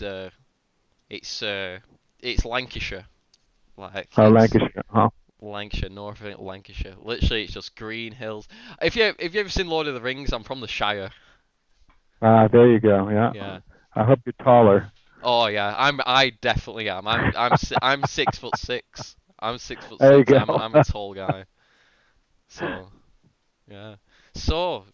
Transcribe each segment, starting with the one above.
uh, it's uh, it's Lancashire. Like Oh, it's Lancashire, huh? Lancashire, North Lancashire. Literally, it's just green hills. If you ever seen Lord of the Rings, I'm from the Shire. Ah, there you go. Yeah. Yeah. I hope you're taller. Oh yeah, I definitely am. I'm 6'6". I'm six foot There you six. go. I'm a tall guy. So yeah. So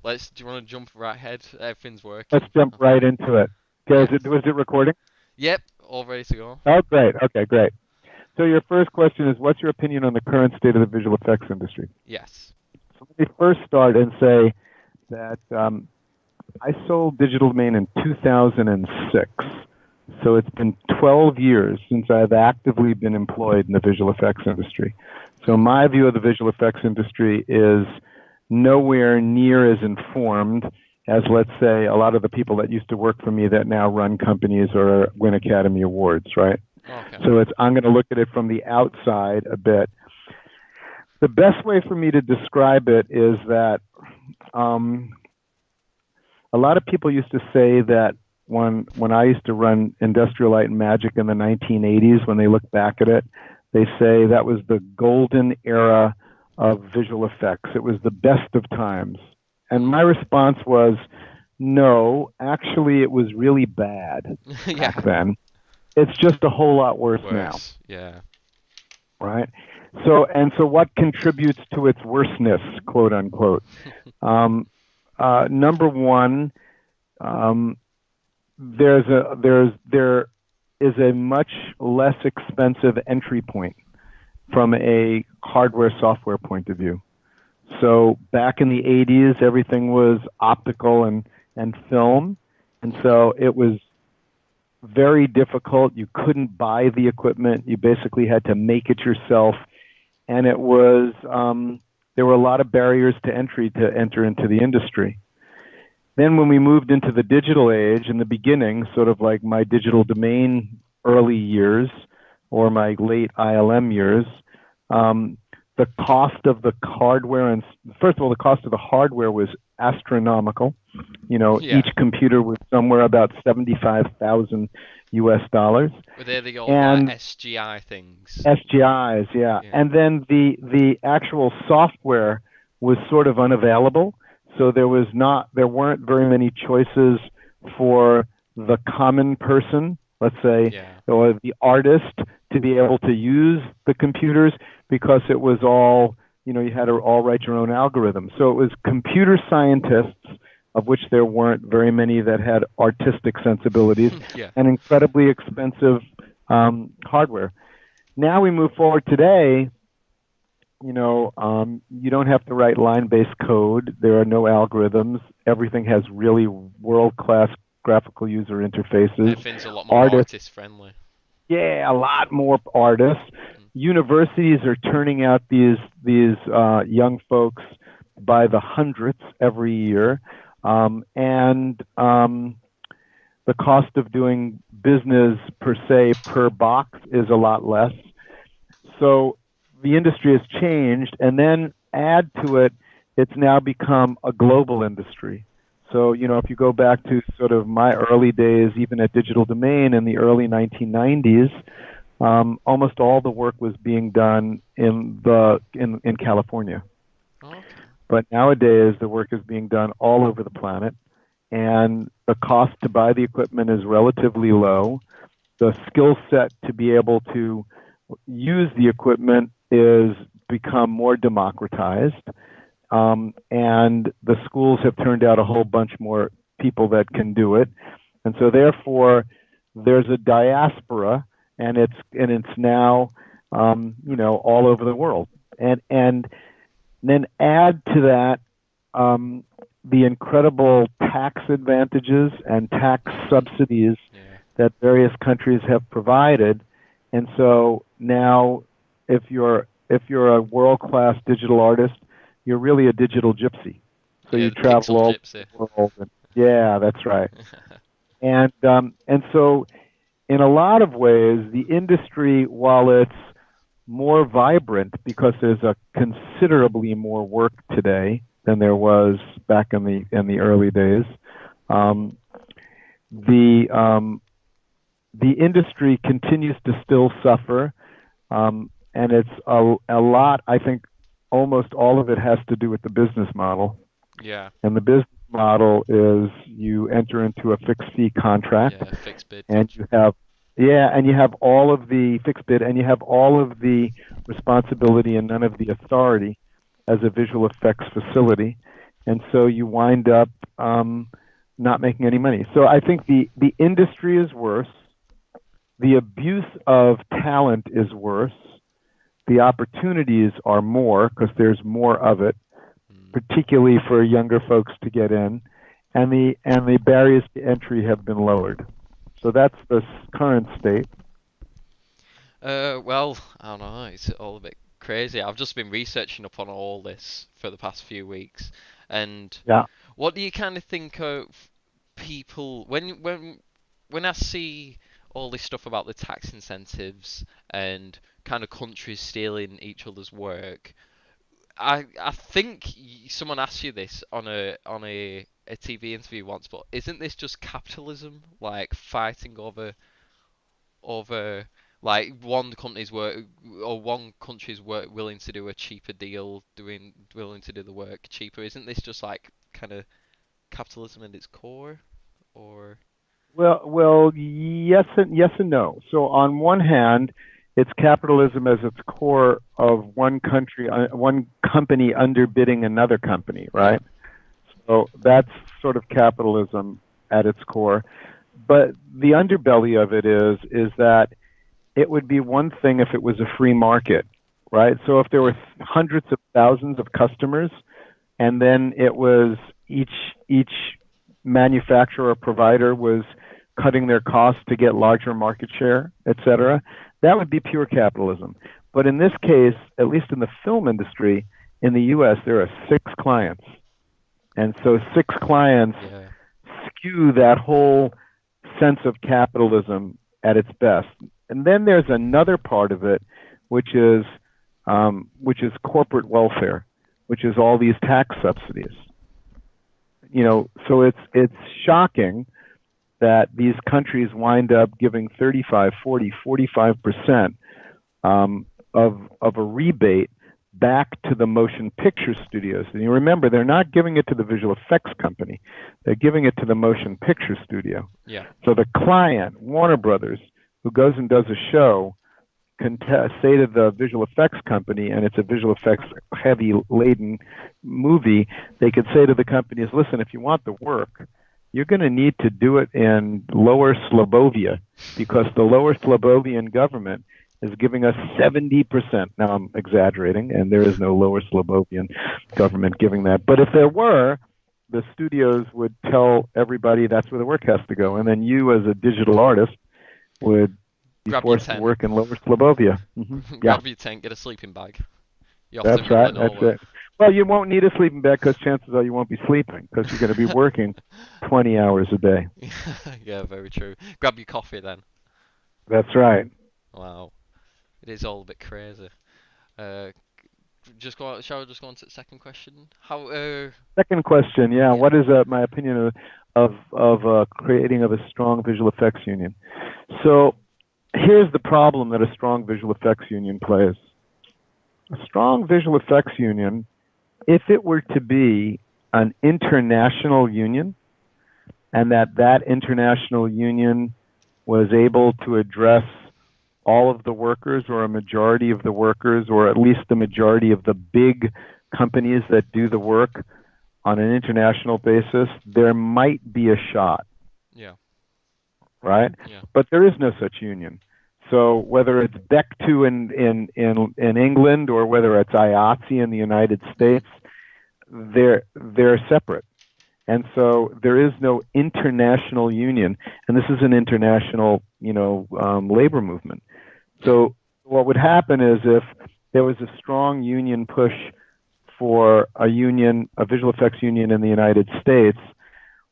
do you want to jump right ahead? Everything's Let's working. jump right into it. Okay, Yes. was it recording? Yep. All ready to go. Oh, great. Okay, great. So your first question is, what's your opinion on the current state of the visual effects industry? Yes. So let me first start and say that I sold Digital Domain in 2006. So it's been 12 years since I've actively been employed in the visual effects industry. So my view of the visual effects industry is nowhere near as informed as, let's say, a lot of the people that used to work for me that now run companies or win Academy Awards, right? Okay. So I'm going to look at it from the outside a bit. The best way for me to describe it is that um, a lot of people used to say that when I used to run Industrial Light and Magic in the 1980s, when they look back at it, they say that was the golden era of visual effects. It was the best of times. And my response was, no, actually, it was really bad Yeah. back then. It's just a whole lot worse now, Worse. Yeah. right? So what contributes to its worseness, quote unquote? Um, Number one, um, there is a much less expensive entry point from a hardware software point of view. So back in the 80s, everything was optical and film, and so it was very difficult. You couldn't buy the equipment; you basically had to make it yourself, and it was there were a lot of barriers to entry to enter into the industry. Then when we moved into the digital age in the beginning, sort of like my digital domain early years or my late ILM years, um, the cost of the hardware and first of all, the cost of the hardware was astronomical. You know, Yeah. each computer was somewhere about 75,000 US dollars, Were they the old like and SGI things? SGIs, yeah. Yeah. And then the actual software was sort of unavailable, so there weren't very many choices for the common person, let's say, Yeah. or the artist to be able to use the computers because it was all, you had to all write your own algorithm. So it was computer scientists, of which there weren't very many that had artistic sensibilities, Yeah. and incredibly expensive hardware. Now we move forward today, you don't have to write line-based code. There are no algorithms. Everything has really world-class graphical user interfaces. Everything's a lot more Artists, artist friendly. yeah, a lot more artists. Mm. Universities are turning out these young folks by the hundreds every year, and the cost of doing business per se per box is a lot less. So the industry has changed, and then add to it, it's now become a global industry. So, if you go back to sort of my early days, even at Digital Domain in the early 1990s, almost all the work was being done in California. Okay. But nowadays, the work is being done all over the planet, and the cost to buy the equipment is relatively low. The skill set to be able to use the equipment is become more democratized, and the schools have turned out a whole bunch more people that can do it, and so therefore there's a diaspora, and it's now all over the world, and then add to that the incredible tax advantages and tax subsidies Yeah. that various countries have provided. And so now, if you're a world-class digital artist, you're really a digital gypsy. So Yeah, you the travel pixel all over gypsy. the world. And, yeah, that's right. And so in a lot of ways, the industry, while it's more vibrant because there's a considerably more work today than there was back in the early days, um, the the industry continues to still suffer, and it's a lot. I think almost all of it has to do with the business model. Yeah. And the business model is you enter into a fixed fee contract, Yeah. Fixed bid. and you have and you have all of the fixed bid, and you have all of the responsibility and none of the authority as a visual effects facility, and so you wind up not making any money. So I think the industry is worse. The abuse of talent is worse. The opportunities are more because there's more of it, particularly for younger folks to get in, and the barriers to entry have been lowered. So that's the current state. Well, I don't know. It's all a bit crazy. I've just been researching up on all this for the past few weeks, and Yeah. what do you kind of think of people when I see all this stuff about the tax incentives and kind of countries stealing each other's work? I think someone asked you this on a TV interview once, but isn't this just capitalism, like fighting over like one company's work or one country's work willing to do a cheaper deal, willing to do the work cheaper? Isn't this just like kind of capitalism at its core, or Well, yes and no. So on one hand, it's capitalism as its core of one country, one company underbidding another company, yeah, right? So that's sort of capitalism at its core. But the underbelly of it is that it would be one thing if it was a free market, right? So if there yeah, were hundreds of thousands of customers, and then it was each manufacturer or provider was cutting their costs to get larger market share, et cetera, that would be pure capitalism. But in this case, at least in the film industry in the U.S., there are 6 clients, and so 6 clients yeah, skew that whole sense of capitalism at its best. And then there's another part of it, which is corporate welfare, which is all these tax subsidies. So it's shocking that these countries wind up giving 35, 40, 45% of a rebate back to the motion picture studios. And you remember, they're not giving it to the visual effects company. They're giving it to the motion picture studio. yeah, So the client, Warner Brothers, who goes and does a show, can say to the visual effects company, and it's a visual effects heavy laden movie, they could say to the companies, listen, if you want the work, you're going to need to do it in Lower Slobovia, because the Lower Slobovian government is giving us 70%. Now I'm exaggerating, and there is no Lower Slobovian government giving that. But if there were, the studios would tell everybody that's where the work has to go. And then you, as a digital artist, would be grab your forced to tent, work in Lower Slobovia. Yeah, grab your tent, get a sleeping bag. You're off to that's right. That's Milanola. it. Well, you won't need a sleeping bag because chances are you won't be sleeping because you're going to be working 20 hours a day. Yeah, very true. Grab your coffee then. That's right. Wow, it is all a bit crazy. Uh, just go. Shall I just go on to the second question? How? Second question, yeah. Yeah. What is my opinion of creating of a strong visual effects union? So here's the problem that a strong visual effects union plays. A strong visual effects union, if it were to be an international union, and that international union was able to address all of the workers or a majority of the workers or at least the majority of the big companies that do the work on an international basis, there might be a shot, Yeah. right? Yeah. But there is no such union. So whether it's Beck2 in England or whether it's IATSE in the United States, they're separate. And so there is no international union, and this is an international, labor movement. So what would happen is if there was a strong union push for a visual effects union in the United States,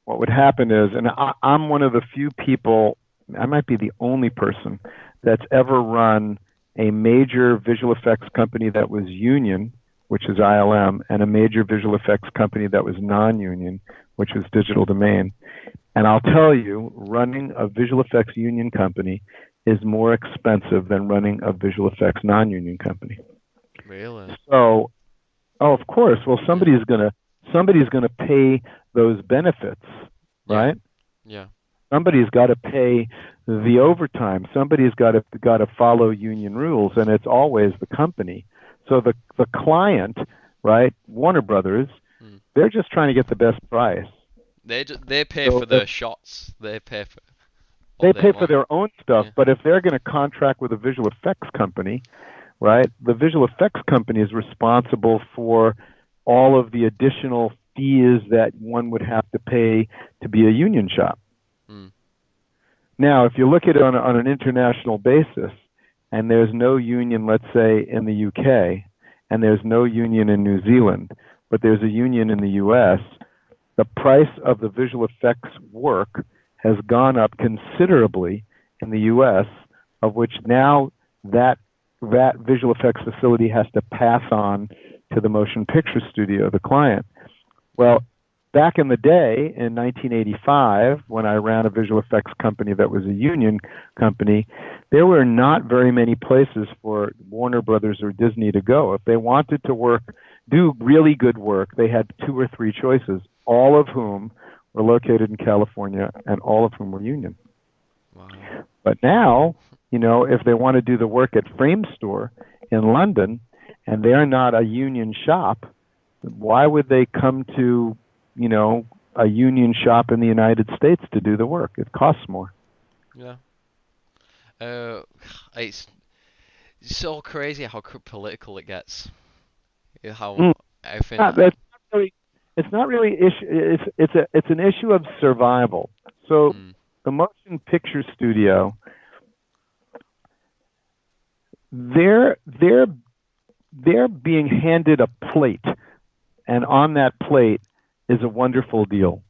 what would happen is, and I'm one of the few people, I might be the only person that's ever run a major visual effects company that was union, which is ILM, and a major visual effects company that was non-union, which was Digital Domain. And I'll tell you, running a visual effects union company is more expensive than running a visual effects non-union company. Really? So, oh, of course. Well, Yeah. somebody's gonna pay those benefits, Yeah. right? Yeah. Somebody's got to pay the overtime. Somebody's got to follow union rules, and it's always the company. So the client, right? Warner Brothers, Hmm. they're just trying to get the best price. They pay So for if their shots. They pay for they what they pay for want. their own stuff, Yeah. but if they're going to contract with a visual effects company, right? The visual effects company is responsible for all of the additional fees that one would have to pay to be a union shop. Hmm. Now, if you look at it on an international basis, and there's no union, let's say, in the UK, and there's no union in New Zealand, but there's a union in the US, the price of the visual effects work has gone up considerably in the US, of which now that that visual effects facility has to pass on to the motion picture studio, the client. Yeah. Well, back in the day, in 1985, when I ran a visual effects company that was a union company, there were not very many places for Warner Brothers or Disney to go. If they wanted to do really good work, they had two or three choices, all of whom were located in California and all of whom were union. Wow. But now, if they want to do the work at Frame Store in London and they're not a union shop, why would they come to, a union shop in the United States to do the work? It costs more. Yeah. Uh, it's so crazy how political it gets. How Mm. everything. It's not really issue. It's an issue of survival. So Mm, the motion picture studio, they're being handed a plate, and on that plate is a wonderful deal,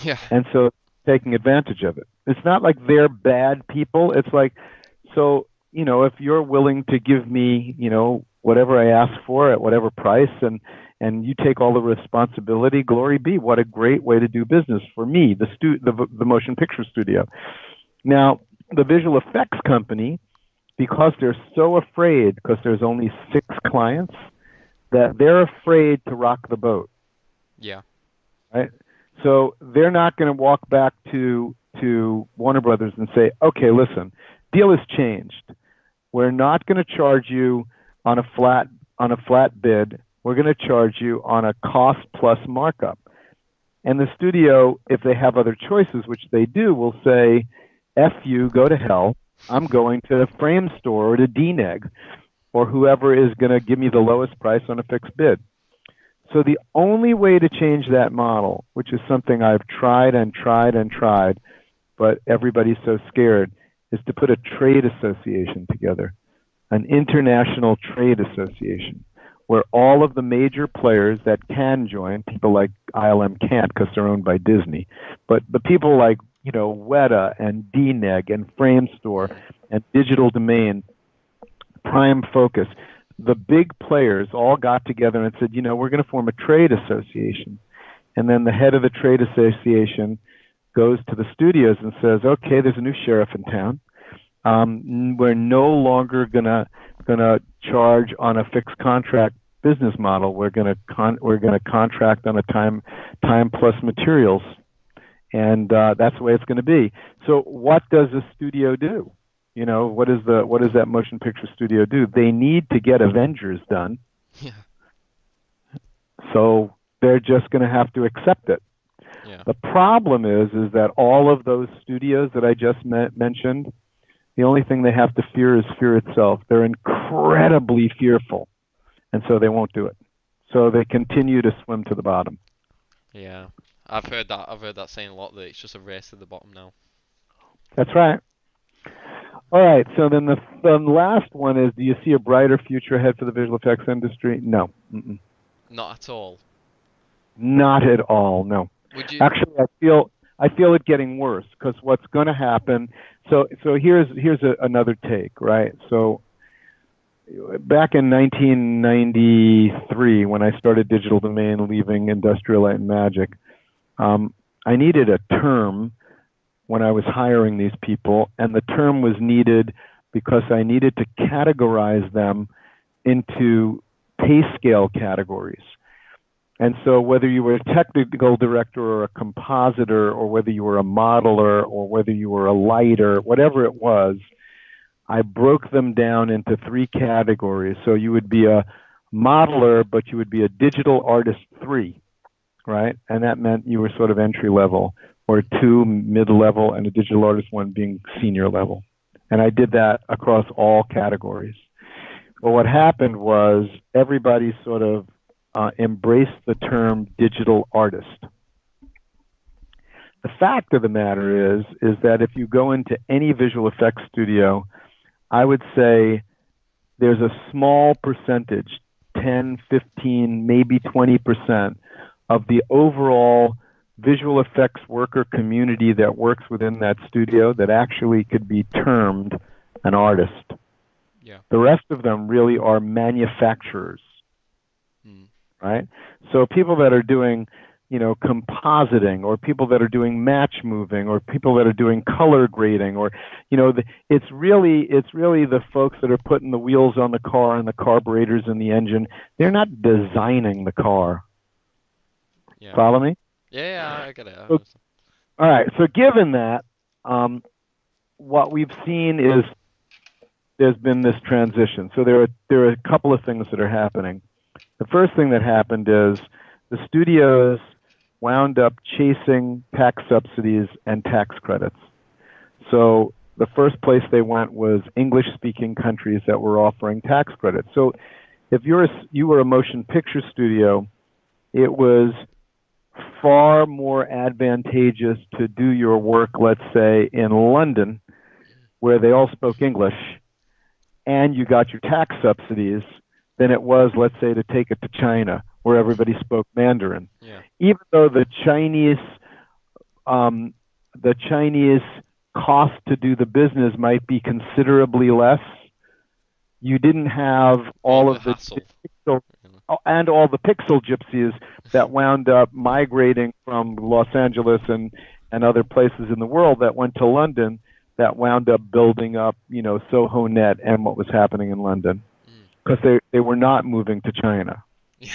yeah. and so taking advantage of it. It's not like they're bad people. It's like, so if you're willing to give me whatever I ask for at whatever price, and you take all the responsibility, glory be. What a great way to do business for me, the motion picture studio. Now, the visual effects company, because they're so afraid, because there's only 6 clients, that they're afraid to rock the boat, Yeah. right? So they're not going to walk back to Warner Brothers and say, okay, listen, deal has changed. We're not going to charge you on a flat bid. We're going to charge you on a cost plus markup. And the studio, if they have other choices, which they do, will say, F you, go to hell. I'm going to the Frame Store or to DNEG or whoever is going to give me the lowest price on a fixed bid. So the only way to change that model, which is something I've tried and tried and tried, but everybody's so scared, is to put a trade association together, an international trade association, where all of the major players that can join, people like ILM can't because they're owned by Disney, but the people like Weta and DNEG and Framestore and Digital Domain, Prime Focus, the big players all got together and said, we're going to form a trade association. And then the head of the trade association goes to the studios and says, okay, there's a new sheriff in town. We're no longer gonna charge on a fixed contract business model. We're gonna contract on a time plus materials, and that's the way it's going to be. So what does a studio do? What does that motion picture studio do? They need to get Avengers done, Yeah. so they're just going to have to accept it. Yeah. The problem is that all of those studios that I just mentioned, the only thing they have to fear is fear itself. They're incredibly fearful, and so they won't do it. So they continue to swim to the bottom. Yeah. I've heard that. I've heard that saying a lot. That it's just a race to the bottom now. That's right. All right. So then the last one is: do you see a brighter future ahead for the visual effects industry? No. Mm-mm. Not at all. Not at all. No. Would you? Actually, I feel it getting worse because what's going to happen. So here's another take, right? So back in 1993, when I started Digital Domain, leaving Industrial Light and Magic, I needed a term when I was hiring these people, and the term was needed because I needed to categorize them into pay scale categories. And so whether you were a technical director or a compositor, or whether you were a modeler, or whether you were a lighter, whatever it was, I broke them down into three categories. So you would be a modeler, but you would be a digital artist 3, right? And that meant you were sort of entry level, or 2 mid level, and a digital artist 1 being senior level. And I did that across all categories. Well, what happened was everybody sort of embraced the term digital artist. The fact of the matter is that if you go into any visual effects studio, I would say there's a small percentage, 10, 15, maybe 20% of the overall visual effects worker community that works within that studio that actually could be termed an artist. Yeah. The rest of them really are manufacturers, right? So people that are doing, compositing, or people that are doing match moving, or people that are doing color grading, or, it's really the folks that are putting the wheels on the car and the carburetors in the engine. They're not designing the car. Yeah. Follow me? Yeah, I get it. So, all right. So given that, what we've seen is there's been this transition. So there are a couple of things that are happening. The first thing that happened is the studios wound up chasing tax subsidies and tax credits. So the first place they went was English-speaking countries that were offering tax credits. So if you were a motion picture studio, it was far more advantageous to do your work, let's say, in London, where they all spoke English, and you got your tax subsidies, than it was, let's say, to take it to China, where everybody spoke Mandarin. Yeah. Even though the Chinese cost to do the business might be considerably less, you didn't have all of the pixel, and all the pixel gypsies that wound up migrating from Los Angeles and other places in the world that went to London, that wound up building up, Soho Net and what was happening in London, because they were not moving to China. Yeah.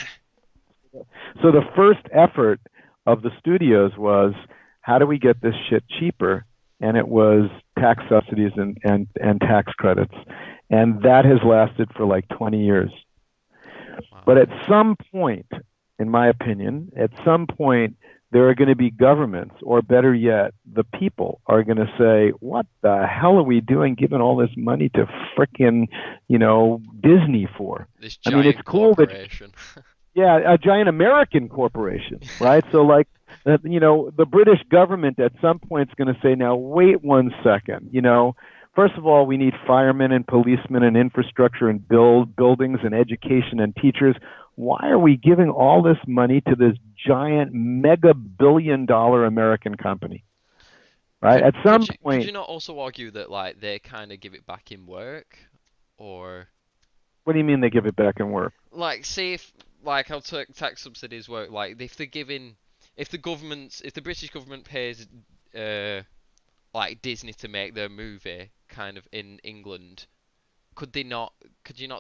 So the first effort of the studios was, how do we get this shit cheaper? And it was tax subsidies and tax credits. And that has lasted for like 20 years. Wow. But at some point, in my opinion, there are going to be governments, or better yet, the people are going to say, what the hell are we doing giving all this money to frickin', Disney for? This giant it's cool corporation. A giant American corporation, right? So the British government at some point is going to say, now, wait one second, first of all, we need firemen and policemen and infrastructure and buildings and education and teachers. Why are we giving all this money to this giant mega billion-dollar American company? Right? At some point, could you not also argue that they kind of give it back in work, or? What do you mean they give it back in work? Say if how tax subsidies work. If they're giving, if the British government pays Disney to make their movie kind of in England, could you not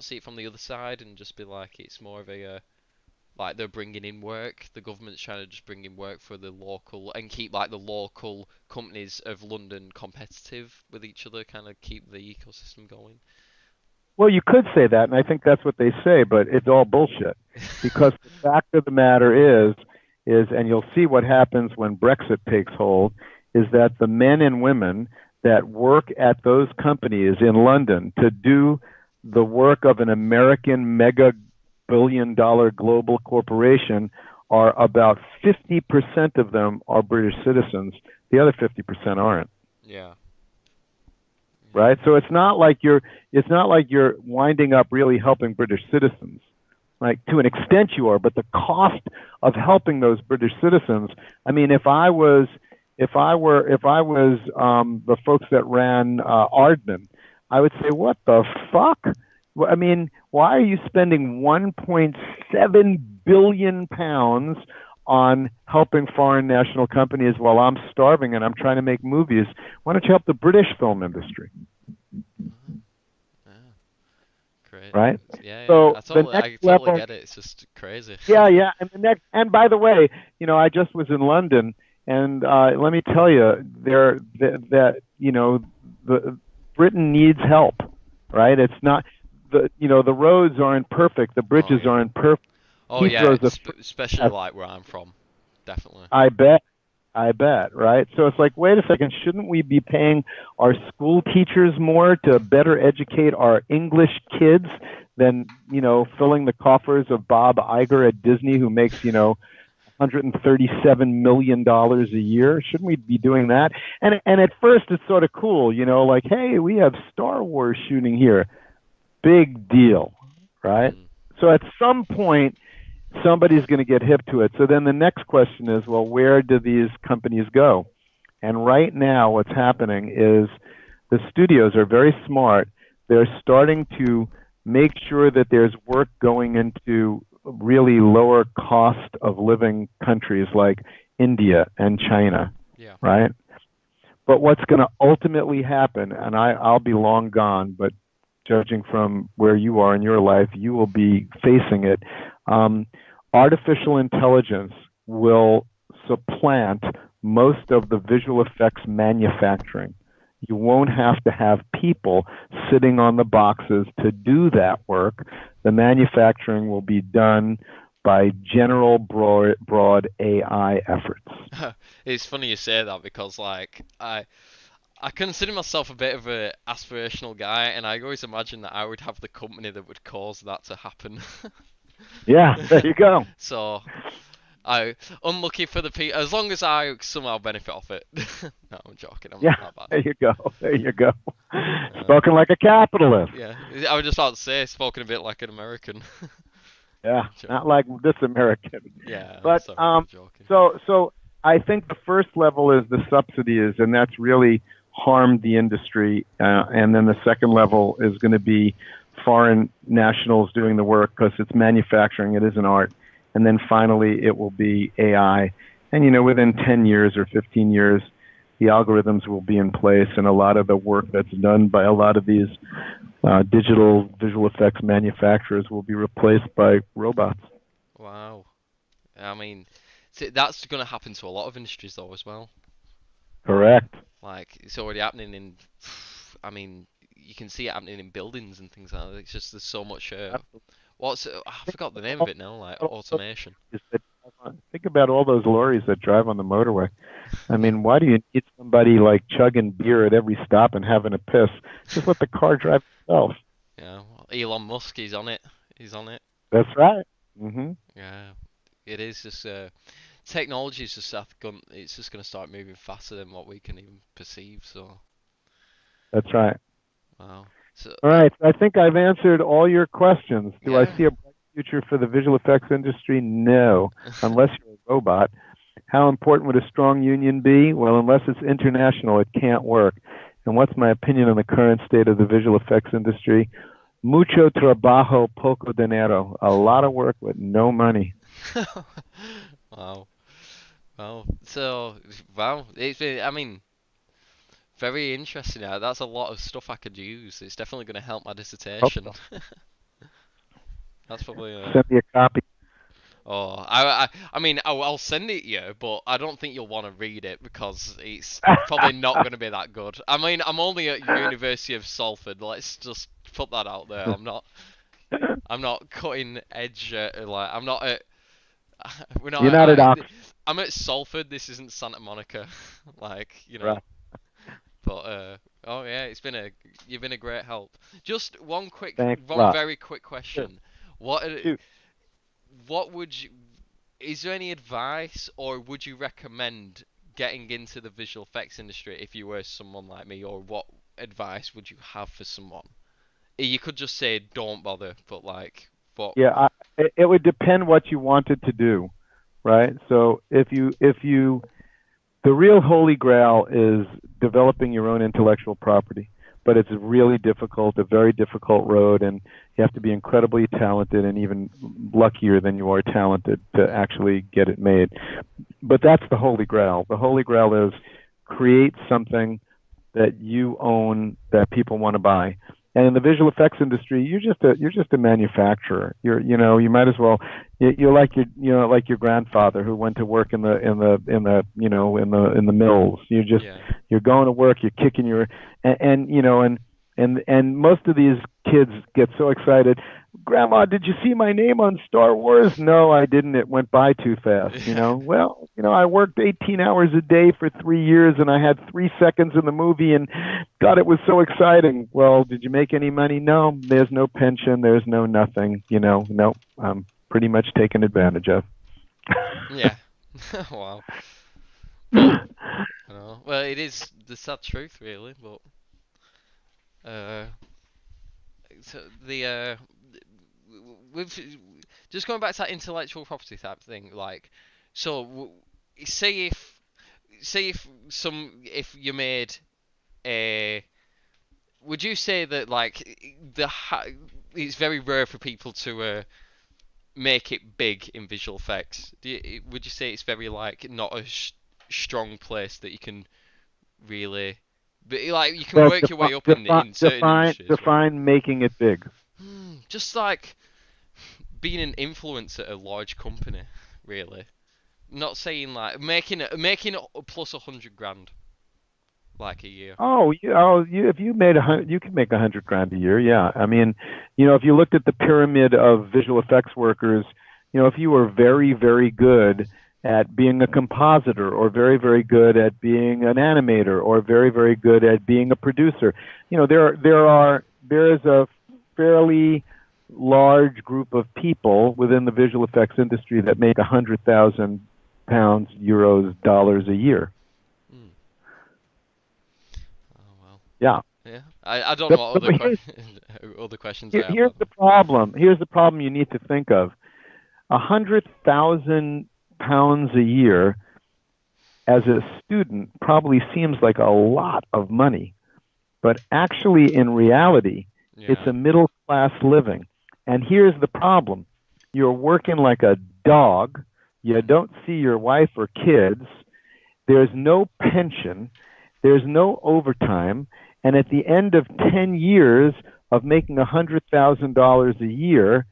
see it from the other side and just be like, it's more of a they're bringing in work, the government's trying to just bring in work for the local, and keep the local companies of London competitive with each other, kind of keep the ecosystem going? Well, you could say that, and I think that's what they say, but it's all bullshit. Because the fact of the matter is, and you'll see what happens when Brexit takes hold, is that the men and women that work at those companies in London to do the work of an American mega billion-dollar global corporation are about 50% of them are British citizens. The other 50% aren't. Yeah. Right? So it's not like you're winding up really helping British citizens. To an extent you are, but the cost of helping those British citizens, if I was the folks that ran Aardman, I would say, what the fuck? Why are you spending 1.7 billion pounds on helping foreign national companies while I'm starving and I'm trying to make movies. Why don't you help the British film industry, Uh-huh. Yeah. Great. right? Yeah, yeah. So the next I totally level, get it. It's just crazy. yeah, yeah, and the next, and by the way, I just was in London, and let me tell you, the Britain needs help, right? It's not the roads aren't perfect, the Oh bridges yeah. aren't perfect. Oh yeah. Heathrow's a Especially like where I'm from. Definitely. I bet. I bet, right? So it's like, wait a second, shouldn't we be paying our school teachers more to better educate our English kids than, filling the coffers of Bob Iger at Disney who makes, $137 million a year? Shouldn't we be doing that? And at first it's sort of cool, like, hey, we have Star Wars shooting here. Big deal, right? Mm. So at some point somebody's going to get hip to it. So then the next question is, well, where do these companies go? And right now, what's happening is the studios are very smart. They're starting to make sure that there's work going into really lower cost of living countries like India and China, Yeah. right? But what's going to ultimately happen, and I'll be long gone, but judging from where you are in your life, you will be facing it. Um, Artificial intelligence will supplant most of the visual effects manufacturing. You won't have to have people sitting on the boxes to do that work. The manufacturing will be done by general broad AI efforts. It's funny you say that because like I consider myself a bit of a aspirational guy, and I always imagine that I would have the company that would cause that to happen. Yeah, there you go. So I unlucky for the people. As long as I somehow benefit off it. No, I'm joking. I'm Yeah, not that bad. there you go. There you go. Uh, Spoken like a capitalist. yeah, I was just about to say, spoken a bit like an American. Yeah, Joke. not like this American. Yeah, I'm But sorry, I'm joking. so I think the first level is the subsidies, and that's really harmed the industry. And then the second level is going to be foreign nationals doing the work because it's manufacturing, it isn't art. And then finally, it will be AI. And within 10 years or 15 years, the algorithms will be in place, and a lot of the work that's done by a lot of these digital visual effects manufacturers will be replaced by robots. Wow. I mean, see, that's going to happen to a lot of industries though as well. Correct. Like it's already happening in. I mean, you can see it happening in buildings and things like that. It's just there's so much. What's I forgot the name of it now. Like automation. Think about all those lorries that drive on the motorway. I mean, why do you need somebody like chugging beer at every stop and having a piss? Just let the car drive itself. Yeah, Elon Musk, he's on it. He's on it. That's right. Yeah, it is just technology is just it's just gonna start moving faster than what we can even perceive. So That's right. wow. So All right. I think I've answered all your questions. Do I yeah. see a bright future for the visual effects industry? No, unless you're a robot. How important would a strong union be? Well, unless it's international, it can't work. And what's my opinion on the current state of the visual effects industry? Mucho trabajo, poco dinero. A lot of work with no money. Wow. Wow. So wow. It's been, I mean, very interesting. That's a lot of stuff I could use. It's definitely going to help my Hope dissertation. so. That's probably Send me a copy. oh, I mean, I'll send it you, but I don't think you'll want to read it because it's probably not going to be that good. I mean, I'm only at University of Salford. Let's just put that out there. I'm not cutting edge. Like, I'm not at. We're not. You're not at Oxford, I'm at Salford. This isn't Santa Monica. Like, right? But oh yeah, you've been a great help. Just Thanks a one lot. very quick Sure. question. What Shoot. what would you? Is there any advice, or would you recommend getting into the visual effects industry if you were someone like me, or what advice would you have for someone? You could just say don't bother, but like what? Yeah, it would depend what you wanted to do, right? So if you the real holy grail is developing your own intellectual property. but it's really difficult, a very difficult road, and you have to be incredibly talented and even luckier than you are talented to actually get it made. But that's the holy grail. The holy grail is create something that you own that people want to buy. And in the visual effects industry, you're just a manufacturer. You might as well you're like your grandfather who went to work in the mills. You're going to work, you're kicking your and most of these kids get so excited. Grandma, did you see my name on Star Wars? No, I didn't. It went by too fast. Well, I worked 18 hours a day for 3 years, and I had 3 seconds in the movie, and God, it was so exciting. Well, did you make any money? No, there's no pension. There's no nothing. No, I'm pretty much taken advantage of. Yeah. Wow. Well, it is the sad truth, really. But so with just going back to that intellectual property type thing, like, so say if you made a, would you say that like it's very rare for people to make it big in visual effects? Would you say it's very like not a strong place that you can really, but like you can Well, work your way up in certain industries, right? define making it big. Just like being an influencer at a large company, really. Not saying like making it plus 100 grand, like a year. If you made you can make 100 grand a year. Yeah, I mean, if you looked at the pyramid of visual effects workers, if you were very, very good at being a compositor, or very, very good at being an animator, or very, very good at being a producer, there is a fairly large group of people within the visual effects industry that make 100,000 pounds, euros, dollars a year. Oh well. Yeah. Yeah. I don't know what other questions I have. Here's the problem. Here's the problem you need to think of. 100,000 pounds a year as a student probably seems like a lot of money, but actually in reality, it's a middle class living. And here's the problem. You're working like a dog. You don't see your wife or kids. There's no pension. There's no overtime. And at the end of 10 years of making $100,000 a year,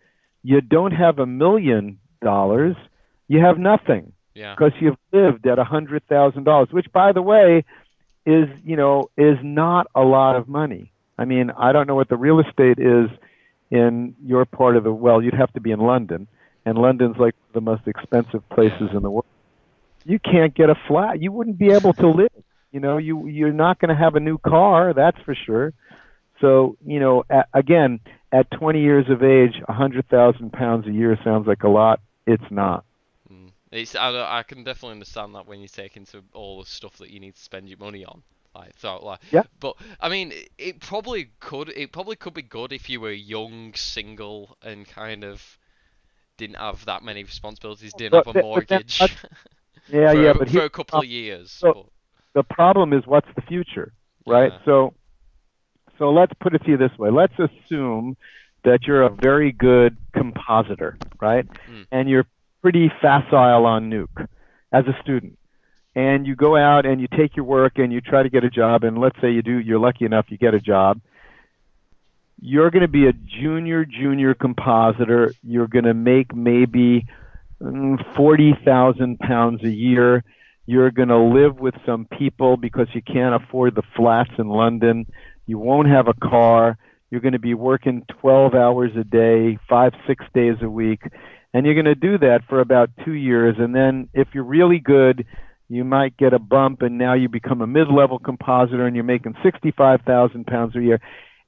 you don't have $1 million. You have nothing. Yeah. Because you've lived at $100,000, which, by the way, is not a lot of money. I mean, I don't know what the real estate is in your part of the, well, you'd have to be in London, and London's like the most expensive places in the world. You can't get a flat. You wouldn't be able to live. You're not going to have a new car, that's for sure. So, again, at 20 years of age, 100,000 pounds a year sounds like a lot. It's not. I can definitely understand that when you take into all the stuff that you need to spend your money on. Yeah. But I mean, it probably could be good if you were young, single, and kind of didn't have that many responsibilities, didn't have a mortgage. But for a couple of years. So the problem is, what's the future, right? Yeah. So let's put it to you this way. Let's assume that you're a very good compositor, right? And you're pretty facile on Nuke as a student. And you go out and you take your work and you try to get a job, and let's say you're lucky enough you get a job. You're going to be a junior compositor. You're going to make maybe 40,000 pounds a year. You're going to live with some people because you can't afford the flats in London. You won't have a car. You're going to be working 12 hours a day, 5-6 days a week. And you're going to do that for about 2 years. And then if you're really good, you might get a bump, and now you become a mid-level compositor, and you're making 65,000 pounds a year.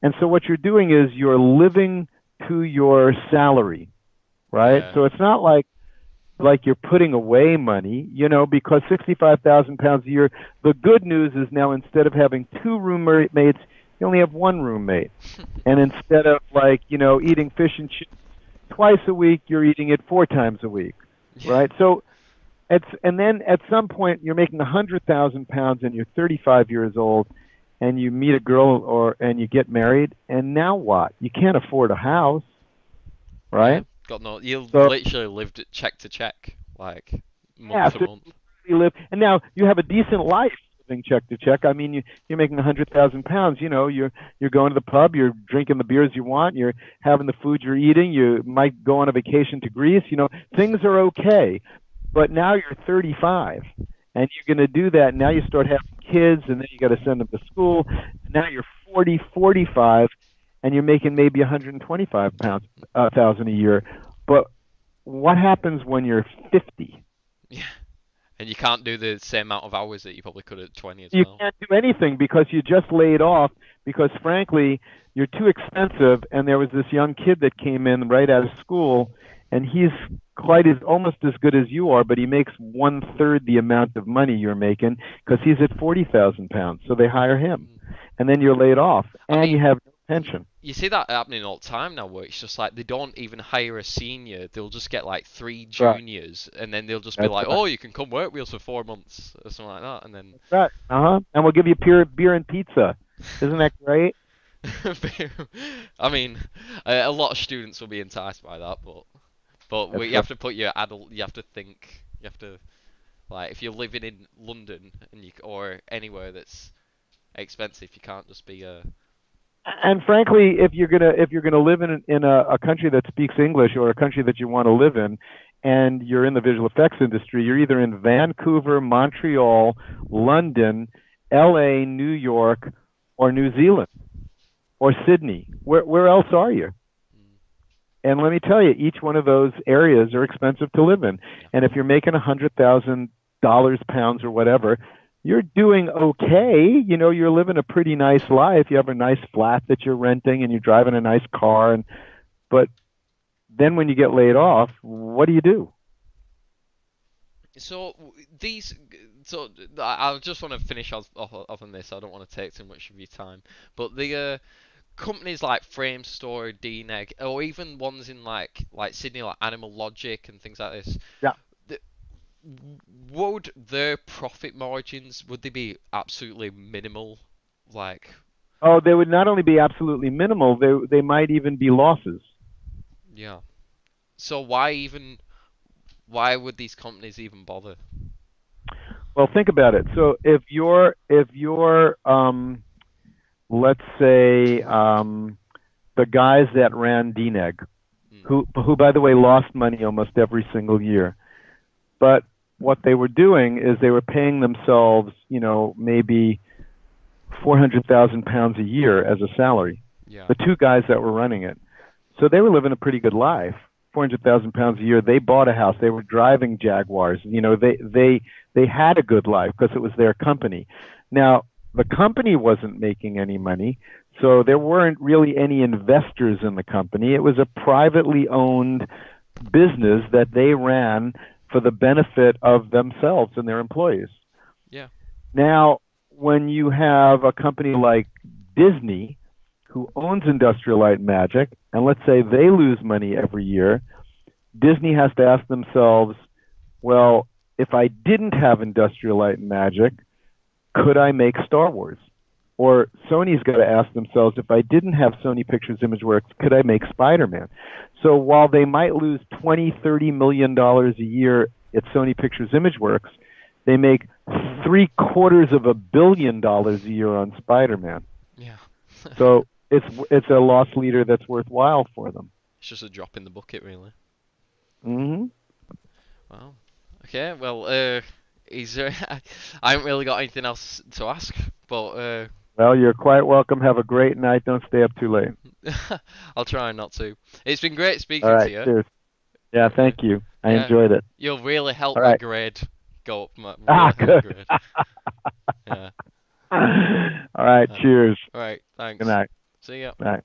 And so what you're doing is you're living to your salary, right? Yeah. So it's not like you're putting away money, because 65,000 pounds a year. The good news is now, instead of having 2 roommates, you only have 1 roommate. And instead of eating fish and chips twice a week, you're eating it 4 times a week, right? So and then at some point you're making 100,000 pounds and you're 35 years old, and you meet a girl and you get married, and now what? You can't afford a house, Yeah, right? got no. You So literally lived at check to check, like yeah, month to so month. you live, and now you have a decent life living check to check. I mean, you're making 100,000 pounds. You know, you're going to the pub, you're drinking the beers you want, you're having the food you're eating. You might go on a vacation to Greece. You know, things are okay. But now you're 35, and you're going to do that. Now you start having kids, and then you got to send them to school. And now you're 40, 45, and you're making maybe 125 pounds, thousand a year. But what happens when you're 50? Yeah, and you can't do the same amount of hours that you probably could at 20 as You well. can't do anything because you just laid off because frankly you're too expensive. And there was this young kid that came in right out of school, and he's quite as almost as good as you are, but he makes one third the amount of money you're making because he's at 40,000 pounds. So they hire him, Mm. and then you're laid off, I and you mean, have no y- pension. you see that happening all the time now, where it's just like they don't even hire a senior; they'll just get like three Right. juniors, and then they'll just be That's like, right. "Oh, you can come work with us for 4 months or something like that," and then That's right. And we'll give you beer and pizza. Isn't that great? I mean, a lot of students will be enticed by that, but That's you right. have to put your adult. You have to think. You have to like if you're living in London and or anywhere that's expensive, you can't just be a And frankly, if you're gonna live in a country that speaks English or a country that you want to live in, and you're in the visual effects industry, you're either in Vancouver, Montreal, London, L.A., New York, or New Zealand or Sydney. Where else are you? mm, And let me tell you, each one of those areas are expensive to live in. yeah. And if you're making $100,000, pounds, or whatever, you're doing okay. You know, you're living a pretty nice life. You have a nice flat that you're renting, and you're driving a nice car. And but then when you get laid off, what do you do? So these, so I just want to finish off on this. I don't want to take too much of your time, but the companies like Frame Store, DNEG, or even ones in like Sydney, like Animal Logic and things like this. Yeah. th- Would their profit margins would they be absolutely minimal? Like, Oh, they would not only be absolutely minimal, they might even be losses. yeah. So why would these companies even bother? Well, think about it. So if you're let's say the guys that ran DNEG, Mm, who by the way lost money almost every single year. But what they were doing is they were paying themselves, maybe 400,000 pounds a year as a salary. yeah. The two guys that were running it, so they were living a pretty good life. 400,000 pounds a year. They bought a house. They were driving Jaguars. They had a good life because it was their company. Now the company wasn't making any money, so there weren't really any investors in the company. It was a privately owned business that they ran for the benefit of themselves and their employees. Yeah. Now, when you have a company like Disney, who owns Industrial Light and Magic, and let's say they lose money every year, Disney has to ask themselves, well, if I didn't have Industrial Light and Magic, could I make Star Wars? Or Sony's got to ask themselves, if I didn't have Sony Pictures Imageworks, could I make Spider-Man? So while they might lose $20-30 million a year at Sony Pictures Imageworks, they make $750 million a year on Spider-Man. Yeah. So it's a loss leader that's worthwhile for them. It's just a drop in the bucket, really. Hmm. Wow. Okay. Well, is there? I haven't really got anything else to ask, but Well, you're quite welcome. Have a great night. Don't stay up too late. I'll try not to. It's been great All speaking to right. you. Cheers. Yeah. Uh, Thank you. I yeah, enjoyed it. you'll really help All my right. grade go up. Ah, Really help my good. grade. Yeah. All right. Uh, Cheers. all right. Good Thanks. night. See ya. Bye.